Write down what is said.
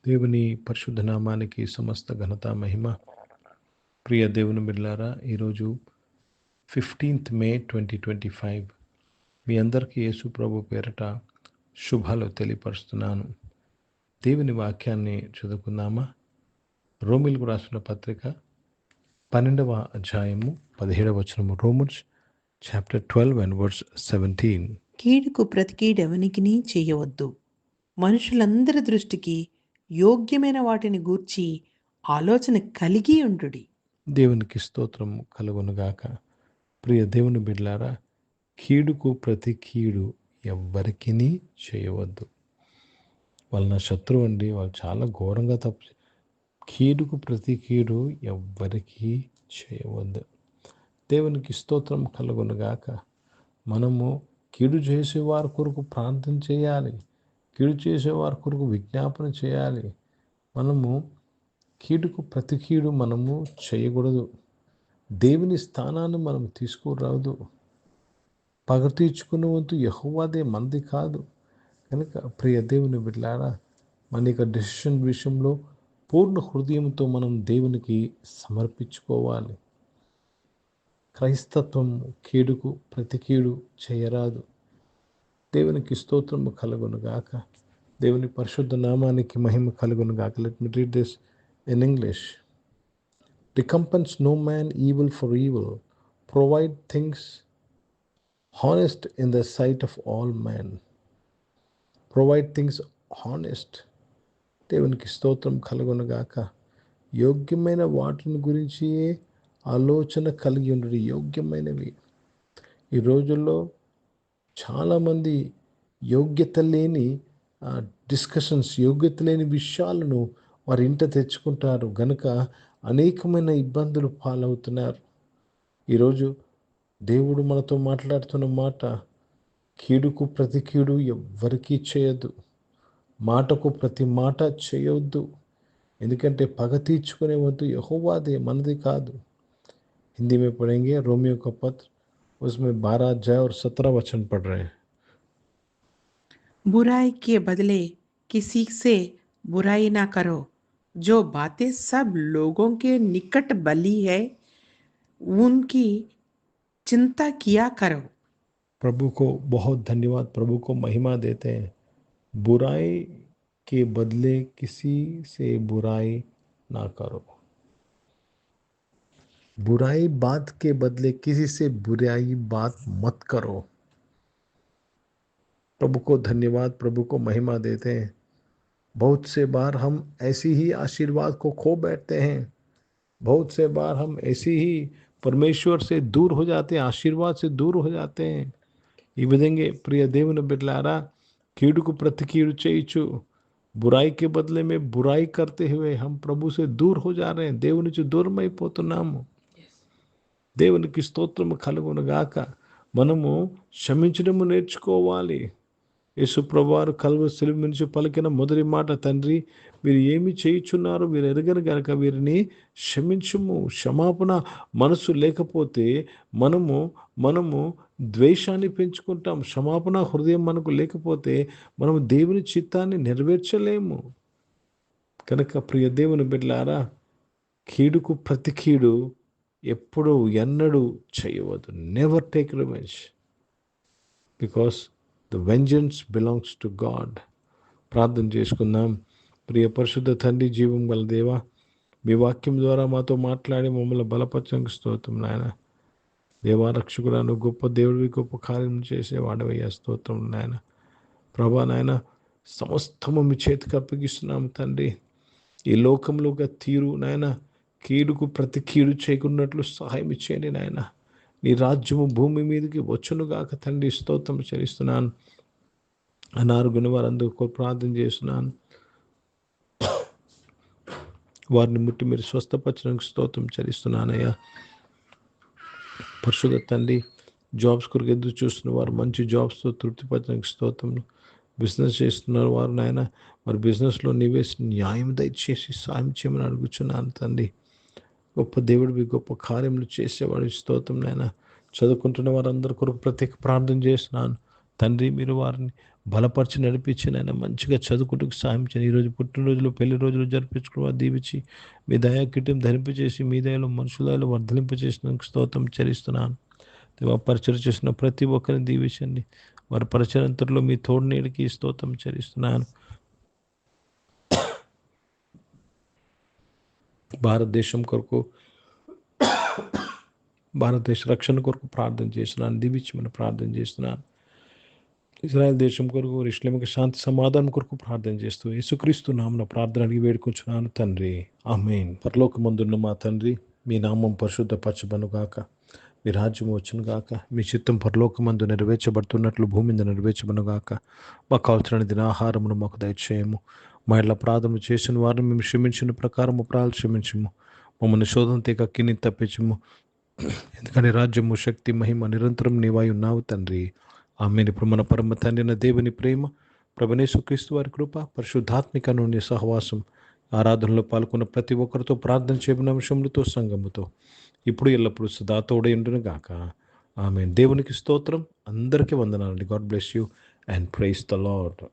దేవుని పరిశుద్ధ నామానికి సమస్త ఘనత మహిమ. ప్రియ దేవుని బిడ్డలారా, ఈరోజు 15th మే 2025 మీ అందరికీ యేసు ప్రభు పేరట శుభాలు తెలియపరుస్తున్నాను. దేవుని వాక్యాన్ని చదువుకుందామా? రోమిలకు రాసిన పత్రిక 12వ అధ్యాయము 17వ వచనము. Romans chapter 12 and verse 17. కీడుకు ప్రతి కీడెవనికిని చేయవద్దు. మనుషులందరి దృష్టికి యోగ్యమైన వాటిని గూర్చి ఆలోచన కలిగి ఉండుడి. దేవునికి స్తోత్రం కలుగునుగాక. ప్రియ దేవుని బిడ్డలారా, కీడుకు ప్రతి కీడు ఎవ్వరికీ చేయవద్దు. వాళ్ళ నా శత్రువు అండి, వాళ్ళు చాలా ఘోరంగా తప్పు. కీడుకు ప్రతి కీడు ఎవ్వరికీ చేయవద్దు. దేవునికి స్తోత్రం కలుగునుగాక. మనము కీడు చేసేవారి కొరకు ప్రార్థన చేయాలి. కీడు చేసేవారి కొరకు విజ్ఞాపన చేయాలి. మనము కీడుకు ప్రతి కీడు మనము చేయకూడదు. దేవుని స్థానాన్ని మనం తీసుకురాదు. పగ తీర్చుకునే వంతు యెహోవాదే, మంది కాదు. కనుక ప్రియ దేవుని బిడ్డలారా, మన యొక్క డెసిషన్ విషయంలో పూర్ణ హృదయంతో మనం దేవునికి సమర్పించుకోవాలి. క్రైస్తత్వం కీడుకు ప్రతి కీడు చేయరాదు. దేవునికి స్తోత్రము కలుగునుగాక. దేవుని పరిశుద్ధ నామానికి మహిమ కలుగునుగాక. Let me read this in English. Recompense no man evil for evil. Provide things honest in the sight of all men. Provide things honest. దేవునికి స్తోత్రం కలుగునుగాక. యోగ్యమైన వాటిని గురించి ఆలోచన కలిగి ఉండు. యోగ్యమైనవి. ఈ రోజుల్లో చాలామంది యోగ్యత లేని డిస్కషన్స్, యోగ్యత లేని విషయాలను వారి ఇంట తెచ్చుకుంటారు. గనుక అనేకమైన ఇబ్బందులు పాలవుతున్నారు. ఈరోజు దేవుడు మనతో మాట్లాడుతున్న మాట, కీడుకు ప్రతి కీడు ఎవ్వరికీ చేయొద్దు. మాటకు ప్రతి మాట చేయొద్దు. ఎందుకంటే పగ తీర్చుకునే వద్దు యెహోవాదే, మనది కాదు. हिंदी में पढ़ेंगे. रोमियो का पत्र, उसमें 12 अध्याय और 17 वचन पढ़ रहे हैं. बुराई के बदले किसी से बुराई ना करो. जो बातें सब लोगों के निकट भली है उनकी चिंता किया करो. प्रभु को बहुत धन्यवाद, प्रभु को महिमा देते हैं. बुराई के बदले किसी से बुराई ना करो. बुराई बात के बदले किसी से बुराई बात मत करो. प्रभु को धन्यवाद, प्रभु को महिमा देते हैं. बहुत से बार हम ऐसी ही आशीर्वाद को खो बैठते हैं. बहुत से बार हम ऐसी ही परमेश्वर से दूर हो जाते हैं, आशीर्वाद से दूर हो जाते हैं. ఈ విధంగా ప్రియ దేవుని బిడ్డలారా, కీడుకు ప్రతి కీడు చేయొచ్చు. बुराई के बदले में बुराई करते हुए हम प्रभु से दूर हो जा रहे हैं. దేవుని నుంచి దూరం అయిపోతున్నాము. దేవునికి స్తోత్రము కలుగునుగాక. మనము క్షమించడము నేర్చుకోవాలి. యేసు ప్రభువారు కల్వరి శిలువ నుంచి పలికిన మొదటి మాట, తండ్రి వీరు ఏమి చేయుచున్నారో వీరు ఎరగరు గనక వీరిని క్షమించుము. క్షమాపణ మనసు లేకపోతే మనము ద్వేషాన్ని పెంచుకుంటాం. క్షమాపణ హృదయం మనకు లేకపోతే మనము దేవుని చిత్తాన్ని నెరవేర్చలేము. కనుక ప్రియ దేవుని బిడ్డలారా, కీడుకు ప్రతి కీడు ఎప్పుడు ఎన్నడూ చేయవద్దు. Never take revenge, because the vengeance belongs to God. ప్రార్థన చేసుకుందాం. ప్రియ పరిశుద్ధ తండ్రి, జీవం గల దేవా, మీ వాక్యం ద్వారా మాతో మాట్లాడి మమ్మల్ని బలపరచడానికి స్తోత్రం నాయన. దేవా రక్షకురాను, గొప్ప దేవుడివి, గొప్ప కార్యం చేసేవాడవయ్యా, స్తోత్రం నాయన. ప్రభా నాయన, సమస్తము మీ చేతికి అప్పగిస్తున్నాము తండ్రి. ఈ లోకంలో తీరు నాయన, కీడుకు ప్రతి కీడు చేయకున్నట్లు సహాయం ఇచ్చేయండి నాయన. నీ రాజ్యము భూమి మీదకి వచ్చునుగాక తండ్రి. స్తోత్రం చెల్లిస్తున్నాను. అనారోగ్యం వారందరూ ప్రార్థన చేస్తున్నాను. వారిని ముట్టి మీరు స్వస్థపరచడానికి స్తోత్రం చెల్లిస్తున్నానయ్యా. పరిశుద్ధ తండ్రి, జాబ్స్ కొరకు ఎదురు చూస్తున్న వారు మంచి జాబ్స్తో తృప్తిపరచడానికి స్తోత్రం. బిజినెస్ చేస్తున్నారు వారు నాయన, వారి బిజినెస్లో నీవే న్యాయం దయచేసి సాయం చేయమని అడుగుచున్నాను తండ్రి. గొప్ప దేవుడివి, గొప్ప కార్యములు చేసేవాడి స్తోత్రం నాయన. చదువుకుంటున్న వారందరి కొరకు ప్రత్యేక ప్రార్థన చేస్తున్నాను తండ్రి. మీరు బలపరిచి నడిపించి నాయన మంచిగా చదువుకుంటూ సాయం చేయండి. ఈరోజు పుట్టినరోజులు పెళ్లి రోజులు జరిపించుకుని దీవించి మీ దయా కిటం ధరింపచేసి మీ దయలో మనుషుల దయలో వర్ధలింపచేసినందుకు స్తోత్రం చెల్లిస్తున్నాను. దేవా పరిచయం చేసిన ప్రతి ఒక్కరిని దీవించండి. వారి పరిచయంతలో మీ తోడు నీడికి స్తోత్రం చెల్లిస్తున్నాను. భారతదేశం కొరకు భారతదేశ రక్షణ కొరకు ప్రార్థన చేస్తున్నాను. దీవించమని ప్రార్థన చేస్తున్నాను. ఇజ్రాయెల్ దేశం కొరకు ఇస్లామిక శాంతి సమాధానం కొరకు ప్రార్థన చేస్తూ యేసుక్రీస్తు నామమున ప్రార్థన అడిగి వేడుకుంటున్నాను తండ్రి. ఆమేన్. పరలోకమందున్న మా తండ్రి, మీ నామం పరిశుద్ధపరచబడును గాక, మీ రాజ్యం వచ్చును గాక, మీ చిత్తం పరలోకమందు నెరవేర్చబడుతున్నట్లు భూమి మీద నెరవేర్చబడును గాక. మాకు కావలసిన దినాహారమును మాకు దయచేయము. మా ఇళ్ళ ప్రార్థన చేసిన వారిని మేము క్షమించిన ప్రకారం అపరాధాలు క్షమించము. మమ్మల్ని శోధన తెగ కిని తప్పించము. ఎందుకంటే రాజ్యము శక్తి మహిమ నిరంతరం నీవై ఉన్నావు తండ్రి. ఆమేన్. ఇప్పుడు మన పరమ తండ్రి అయిన దేవుని ప్రేమ, ప్రభువైన యేసుక్రీస్తు వారి కృప, పరిశుద్ధాత్మిక నుండి సహవాసం, ఆరాధనలో పాల్గొన్న ప్రతి ఒక్కరితో ప్రార్థన చేయబడిన అంశములతో సంఘముతో ఇప్పుడు ఎల్లప్పుడూ సదా తోడై ఉండును గాక. ఆమేన్. దేవునికి స్తోత్రం. అందరికీ వందనాలండి. God bless you and praise the lord.